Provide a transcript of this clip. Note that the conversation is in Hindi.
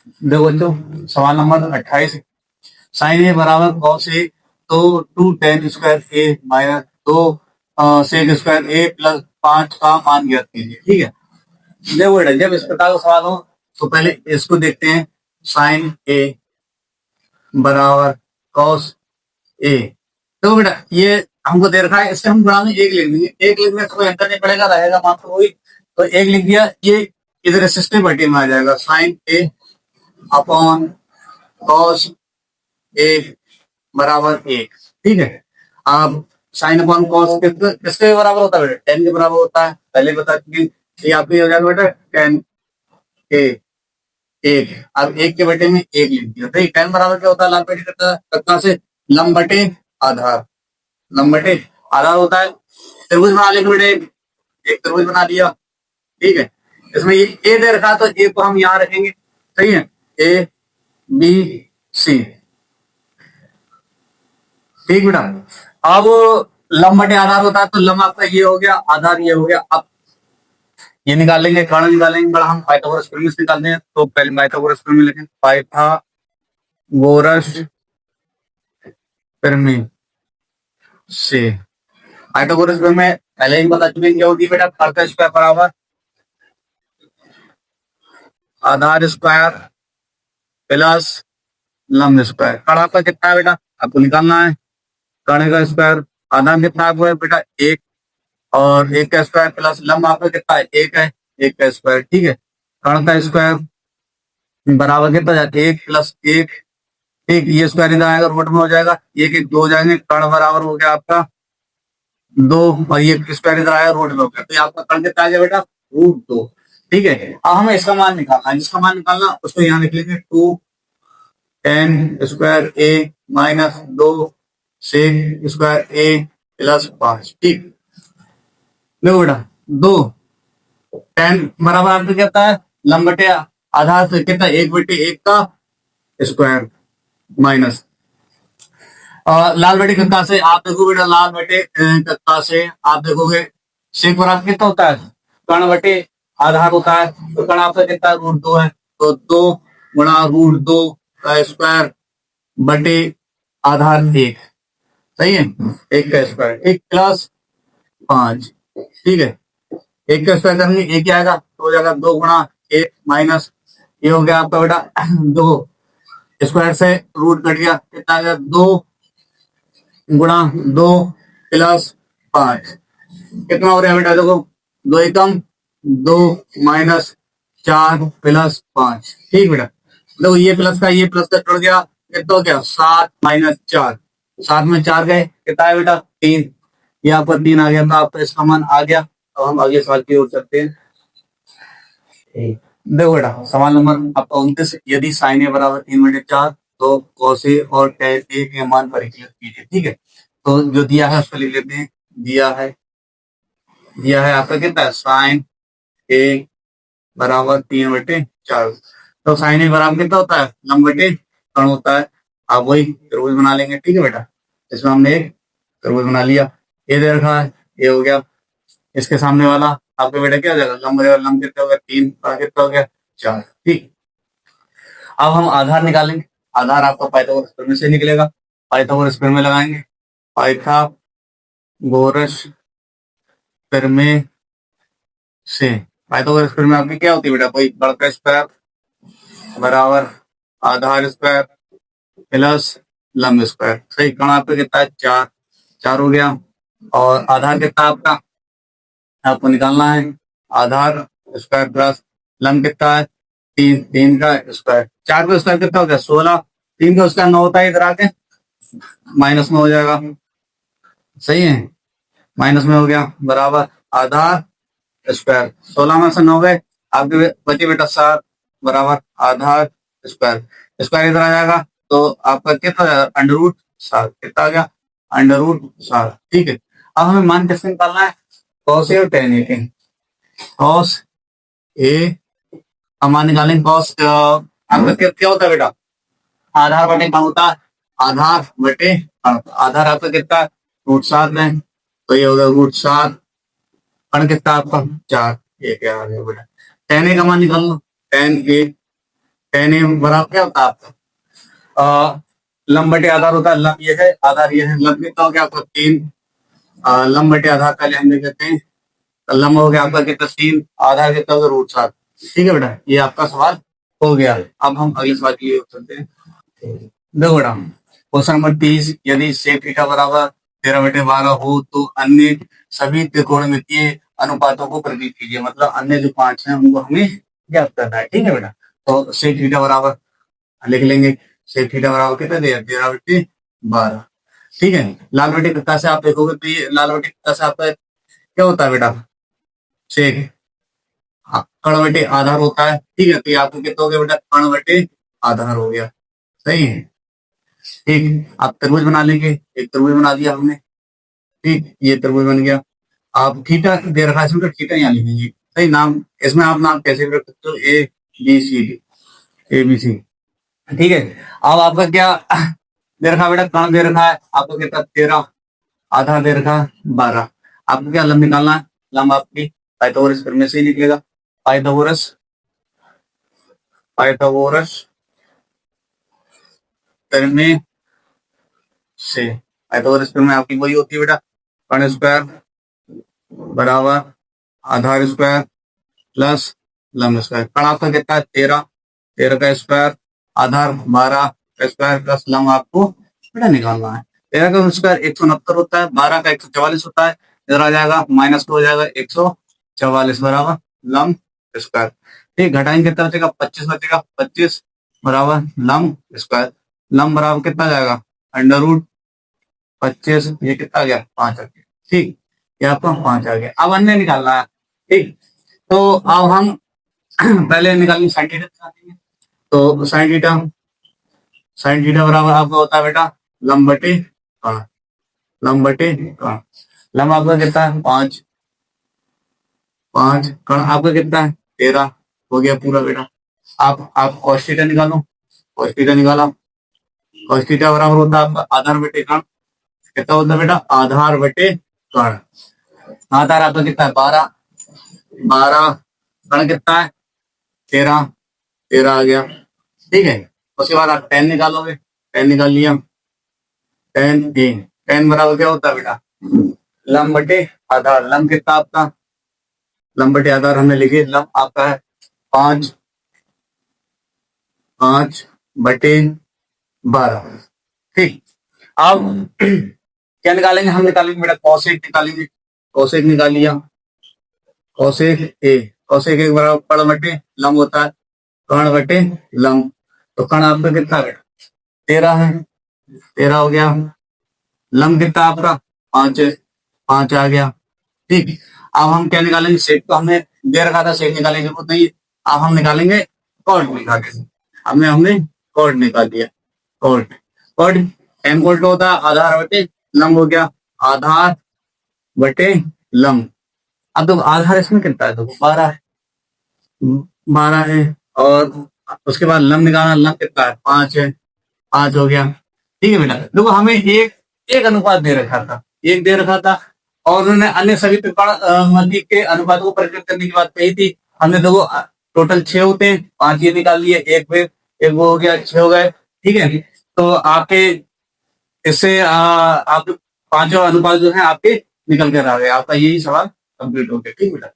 देखो बच्चों, सवाल नंबर 28, साइन ए बराबर कॉस ए, तो 2 tan² ए माइनस 2 sec² ए प्लस 5 का मान ज्ञात कीजिए। ठीक है, देखो बेटा, जब इस प्रकार का सवाल हो तो पहले इसको देखते हैं। साइन ए बराबर कॉस ए, तो बेटा ये हमको दे रखा है, इससे हम गुणा में एक लिख देंगे। एक लिखने से कोई अंतर नहीं पड़ेगा, रहेगा मान तो वही, तो एक लिख दिया। ये इधर सिस्टमेटिक में आ जाएगा, sign A upon cos A बराबर एक। ठीक है, अब साइन अपॉन कॉस किसके बराबर होता है बेटा? टेन के बराबर होता है, पहले बता चुके। ये आपके हो जाएगा बेटा टेन ए एक। अब एक के बटे में एक लिख दिया। तो टेन बराबर क्या होता है? लाल पेटी कत्ता से लंब बटे आधार, लंब बटे आधार होता है। त्रिभुज बना लेंगे बेटे, एक त्रिभुज बना लिया। ठीक है, इसमें ये ए दे रखा, तो ए को हम यहां रखेंगे। सही है, ए बी सी। ठीक बेटा, अब लंब बटे आधार होता है, तो लंब आपका ये हो गया, आधार ये हो गया। अब ये निकालेंगे, कर्ण निकालेंगे बड़ा, हम पाइथागोरस प्रमेय से निकालते हैं। तो पहले पाइथागोरस प्रमेय लिखें, पाइथागोरस प्रमेय से। पाइथागोरस प्रमेय पहले ही बता चुके, क्या होती है बेटा? कर्ता स्क्वायर बराबर आधार स्क्वायर प्लस लंब स्क्वायर। कर्ण आपका कितना है बेटा? आपको निकालना है। कर्ण का स्क्वायर, आधार कितना आपको है बेटा? एक, और एक का स्क्वायर प्लस लंब आपका कितना है? एक है, एक का स्क्वायर। ठीक है, कर्ण का स्क्वायर बराबर कितना जाता है? एक प्लस एक, एक ये स्क्वायर इधर आएगा, रूट में हो जाएगा, एक एक दो हो जाएंगे, कर्ण बराबर हो गया आपका दो, और ये स्क्वायर इधर आया, रूट में हो गया। तो ये आपका कर्ण कितना आ गया बेटा? √2। ठीक है, अब हमें इसका मान निकालना है। जिसका मान निकालना उसको यहाँ लिख लेंगे, 2 tan² ए माइनस 2 sec² ए प्लस 5। ठीक, देखो बेटा, 2 tan बराबर आपका कितना है? लंब बटे आधार से कितना? 1/1 का स्क्वायर माइनस लाल बटे कत्ता से। आप देखो बेटा, लाल बटे कत्ता से आप देखोगे सेक बराबर कितना होता है? कर्ण बटे आधार होता है, तो कर्ण आपका कितना? √2 है, तो 2 गुणा √2 का स्क्वायर बटे आधार एक। सही है, एक का स्क्वायर, एक प्लस 5। ठीक है, एक का स्क्वायर करेंगे एक ही आएगा, तो हो जाएगा 2 गुणा 1 माइनस, ये हो गया आपका बेटा 2, स्क्वायर से रूट कट गया, कितना आ गया? 2 गुणा 2 प्लस 5, कितना हो रहा है बेटा? देखो, 2 एकम 2 माइनस 4 प्लस 5। ठीक बेटा, देखो ये प्लस का जुड़ गया, कितना हो गया? 7 माइनस 4, 7 में 4 गए, कितना है बेटा? 3। ये आपका 3 आ गया, तो आपका इसका मान आ गया। अब हम आगे सवाल की ओर चलते हैं। देखो बेटा, सवाल नंबर आपका 29, यदि साइन ए बराबर 3/4, तो कॉस ए और tan ए के मान परिकलित कीजिए। ठीक है, तो जो दिया है उसको लिख लेते हैं। दिया है आपका कितना है? साइन ए बराबर 3/4, तो साइन ए बराबर कितना होता है? लंब बटे कर्ण होता है। आप वही त्रिभुज बना लेंगे। ठीक है बेटा, इसमें हमने एक त्रिभुज बना लिया, ये दे रखा है, ये हो गया। इसके सामने वाला आपका बेटा क्या हो जाएगा? लंब बराबर लंब कितना हो गया? 3, कितना हो गया? 4। ठीक, अब हम आधार निकालेंगे। आधार आपका पाइथागोरस प्रमेय से निकलेगा, पाइथागोरस प्रमेय लगाएंगे। पाइथागोरस प्रमेय से, पाइथागोरस प्रमेय आपकी क्या होती है बेटा? कोई बड़ा स्क्वायर बराबर आधार स्क्वायर प्लस लंब स्क्वायर। सही, कर्ण आपका कितना है? 4, 4 हो गया, और आधार कितना आपका आपको निकालना है? आधार स्क्वायर प्लस लंब कितना है? 3, 3 का स्क्वायर, 4 का स्क्वायर कितना हो गया? 16, 3 का स्क्वायर 9 होता है, इधर आके माइनस में हो जाएगा। सही है, माइनस में हो गया, बराबर आधार स्क्वायर, 16 में से 9 गए, आपके बचे बेटा 7, बराबर आधार स्क्वायर, स्क्वायर इधर आ जाएगा, तो आपका कितना आ जाएगा? √7। कितना आ गया? √7। ठीक है, अब हमें मान किससे निकालना है? कॉस ए और tan ए के। कॉस ए हम मान निकालेंगे। कॉस आपका क्या होता है बेटा? आधार बटे कर्ण होता है, आधार बटे कर्ण। आधार आपका कितना? √7 में, तो ये होगा √7, कर्ण कितना आपका? 4। ये क्या आ गया बेटा? tan ए का मान निकाल लो। tan tan a बराबर क्या होता है आपका लंब बटे आधार होता है। लंब ये है, आधार ये है। लंब कितना हो गया आपका 3, लंब बटे आधार पहले हम लिख देते हैं। लंब हो गया आपका कितना 3, आधार कितना होगा √7। ठीक है बेटा, ये आपका सवाल हो गया। अब हम अगले सवाल की ओर चलते हैं। देखो बेटा, क्वेश्चन नंबर 30, यदि सेक थीटा बराबर 13/12 हो तो अन्य सभी त्रिकोणमितीय अनुपातों को प्रतीक कीजिए। मतलब अन्य जो 5 हैं उनको हमें ज्ञात करना है। ठीक है बेटा, तो सेक थीटा बराबर लिख लेंगे। सेक थीटा बराबर कितना दिया 13/12। ठीक है, लाल बटे कक्का से आप देखोगे तो ये लाल बटे कक्का से आपका क्या होता है बेटा, सेक कण बटे आधार होता है। ठीक है, तो ये आपको कितना हो गया बेटा, कण बटे आधार हो गया। सही है। ठीक, आप त्रिभुज बना लेंगे। एक त्रिभुज बना दिया हमने। ठीक, ये त्रिभुज बन गया। आप थीटा दे रखा है इसमें, तो थीटा यहाँ लिखेंगे। सही, नाम इसमें आप नाम कैसे भी रख सकते हो, ABCD, ABC। ठीक है, अब आपका क्या दे रखा बेटा, कण दे रखा है आपको कितना 13, आधार दे रखा 12। आपको क्या लंब निकालना है, लंब आपकी पाइथागोरस प्रमेय से ही निकलेगा। पाइथागोरस पाइथागोरस प्रमेय से, पाइथागोरस प्रमेय आपकी वही होती है बेटा, कण स्क्वायर बराबर आधार स्क्वायर प्लस लंब स्क्वायर। कण आपका कितना है 13, 13 का स्क्वायर, आधार 12 का स्क्वायर प्लस लंब आपको बेटा निकालना है। 13 का स्क्वायर 169 होता है, 12 का 144 होता है। इधर आ जाएगा माइनस हो जाएगा 144 बराबर लंब स्क्वायर। ठीक, घटाएंगे कितना बचेगा 25 बचेगा, 25 बराबर लंब स्क्वायर। लंब बराबर कितना जाएगा √25, ये कितना आ गया 5 आ गया। ठीक, ये आपका 5 आ गया। अब अन्य निकालना है। ठीक, तो अब हम पहले निकालेंगे साइन थीटा निकालेंगे। तो साइन थीटा बराबर आपका होता है बेटा लंब बटे कण, लंब बटे कण। लंब आपका कितना है 5, कण आपका कितना है 13 हो गया पूरा बेटा। आप cos थीटा निकालो, cos थीटा निकाला। cos थीटा बराबर होता है आपका आधार बटे कण। कितना होता है बेटा, आधार बटे कण। आधार आपका कितना है 12, कण कितना है 13, 13 आ गया। ठीक है, उसके बाद आप tan निकालोगे, tan निकाल लिया। tan बराबर क्या होता है बेटा, लंब बटे आधार। लंब कितना आपका, लंब बटे आधार हमने लिखे, लंब आपका है 5 बटे 12। ठीक, अब क्या निकालेंगे, हम निकालेंगे बेटा कॉसेक निकालेंगे। कॉसेक निकाल लिया, कॉसेक एक बराबर कण बटे लंब होता है, कण बटे लंब। तो कण आपका कितना बेटा 13 है, 13 हो गया। लंब कितना आपका 5 है, 5 आ गया। ठीक, अब हम क्या निकालेंगे, सेक तो हमने दे रखा था, सेक निकालने की जरूरत नहीं। अब हम निकालेंगे कॉट निकालेंगे। हमने कॉट निकाल दिया। कॉट एम कोट होता है आधार बटे लंब हो गया, आधार बटे लंब। अब तो आधार इसमें कितना है, तो 12 है, 12 है। और उसके बाद लंब निकालना, लंब कितना है 5 है, 5 हो गया। ठीक है बेटा, देखो हमें एक अनुपात दे रखा था, एक दे रखा था, और उन्होंने अन्य सभी त्रिकोणमिति के अनुपातों को प्रकट करने की बात कही थी। हमने देखो टोटल 6 होते हैं, 5 ये निकाल लिए, एक वो हो गया, 6 हो गए। ठीक है, तो आपके इससे आपके 5 अनुपात जो है आपके निकल कर आ गए। आपका यही सवाल कंप्लीट हो गया। ठीक बेटा।